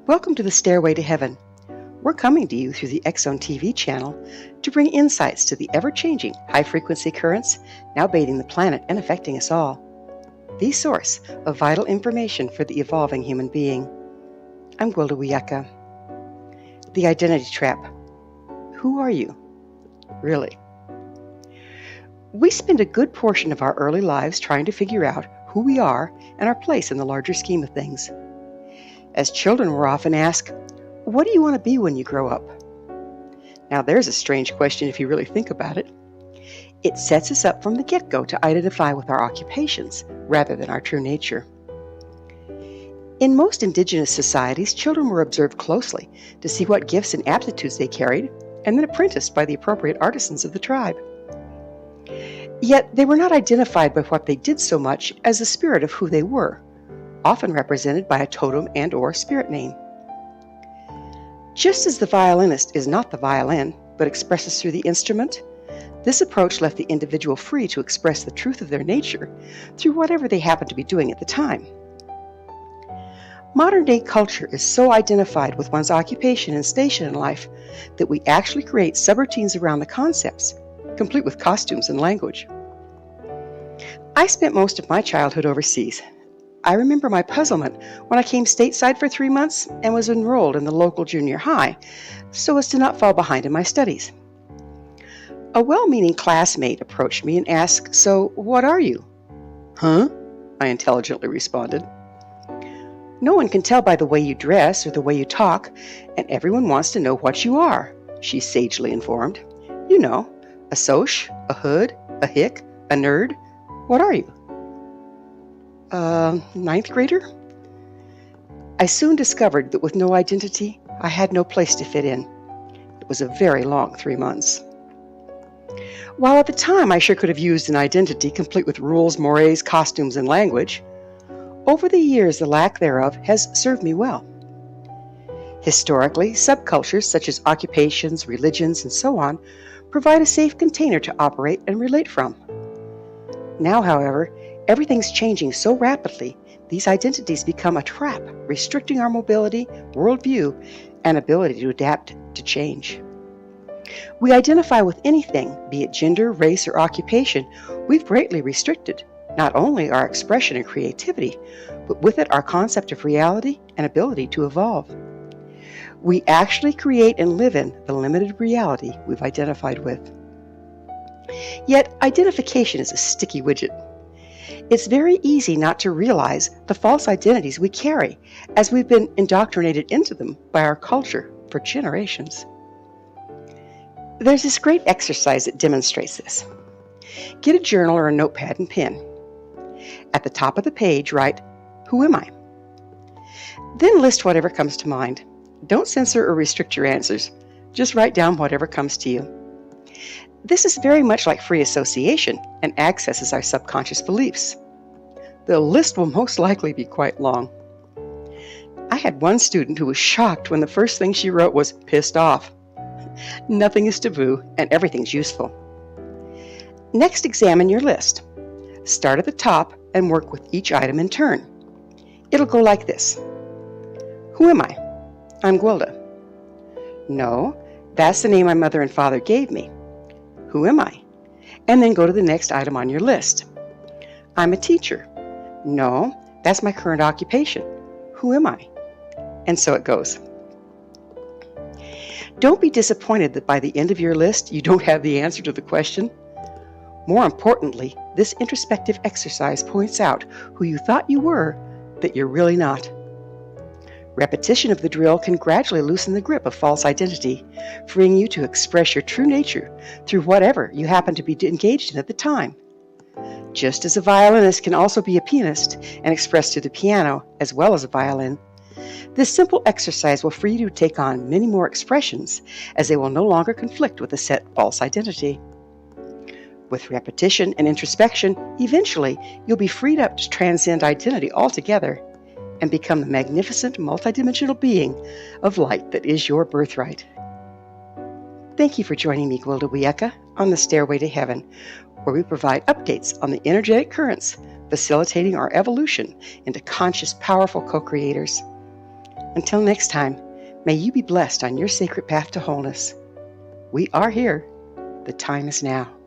Welcome to the Stairway to Heaven. We're coming to you through the X-Zone TV channel to bring insights to the ever-changing high-frequency currents now bathing the planet and affecting us all. The source of vital information for the evolving human being. I'm Gwilda Wiyaka. The identity trap. Who are you? Really? We spend a good portion of our early lives trying to figure out who we are and our place in the larger scheme of things. As children, we're often asked, what do you want to be when you grow up? Now, there's a strange question if you really think about it. It sets us up from the get-go to identify with our occupations rather than our true nature. In most indigenous societies, children were observed closely to see what gifts and aptitudes they carried, and then apprenticed by the appropriate artisans of the tribe. Yet they were not identified by what they did so much as the spirit of who they were, often represented by a totem and/or spirit name. Just as the violinist is not the violin, but expresses through the instrument, this approach left the individual free to express the truth of their nature through whatever they happened to be doing at the time. Modern-day culture is so identified with one's occupation and station in life that we actually create subroutines around the concepts, complete with costumes and language. I spent most of my childhood overseas. I remember my puzzlement when I came stateside for 3 months and was enrolled in the local junior high so as to not fall behind in my studies. A well-meaning classmate approached me and asked, "So, what are you?" "Huh?" I intelligently responded. "No one can tell by the way you dress or the way you talk, and everyone wants to know what you are," she sagely informed. "You know, a soch, a hood, a hick, a nerd. What are you?" Ninth grader? I soon discovered that with no identity, I had no place to fit in. It was a very long 3 months. While at the time I sure could have used an identity complete with rules, mores, costumes, and language, over the years the lack thereof has served me well. Historically, subcultures such as occupations, religions, and so on provide a safe container to operate and relate from. Now, however, everything's changing so rapidly, these identities become a trap, restricting our mobility, worldview, and ability to adapt to change. We identify with anything, be it gender, race, or occupation, we've greatly restricted not only our expression and creativity, but with it our concept of reality and ability to evolve. We actually create and live in the limited reality we've identified with. Yet, identification is a sticky widget. It's very easy not to realize the false identities we carry as we've been indoctrinated into them by our culture for generations. There's this great exercise that demonstrates this. Get a journal or a notepad and pen. At the top of the page, write, "Who am I?" Then list whatever comes to mind. Don't censor or restrict your answers. Just write down whatever comes to you. This is very much like free association and accesses our subconscious beliefs. The list will most likely be quite long. I had one student who was shocked when the first thing she wrote was "pissed off." Nothing is taboo and everything's useful. Next, examine your list. Start at the top and work with each item in turn. It'll go like this. Who am I? I'm Gwilda. No, that's the name my mother and father gave me. Who am I? And then go to the next item on your list. I'm a teacher. No, that's my current occupation. Who am I? And so it goes. Don't be disappointed that by the end of your list you don't have the answer to the question. More importantly, this introspective exercise points out who you thought you were that you're really not. Repetition of the drill can gradually loosen the grip of false identity, freeing you to express your true nature through whatever you happen to be engaged in at the time. Just as a violinist can also be a pianist and express through the piano as well as a violin, this simple exercise will free you to take on many more expressions as they will no longer conflict with a set false identity. With repetition and introspection, eventually you'll be freed up to transcend identity altogether and become the magnificent multidimensional being of light that is your birthright. Thank you for joining me, Gwilda Wiyaka, on the Stairway to Heaven, where we provide updates on the energetic currents facilitating our evolution into conscious, powerful co-creators. Until next time, may you be blessed on your sacred path to wholeness. We are here. The time is now.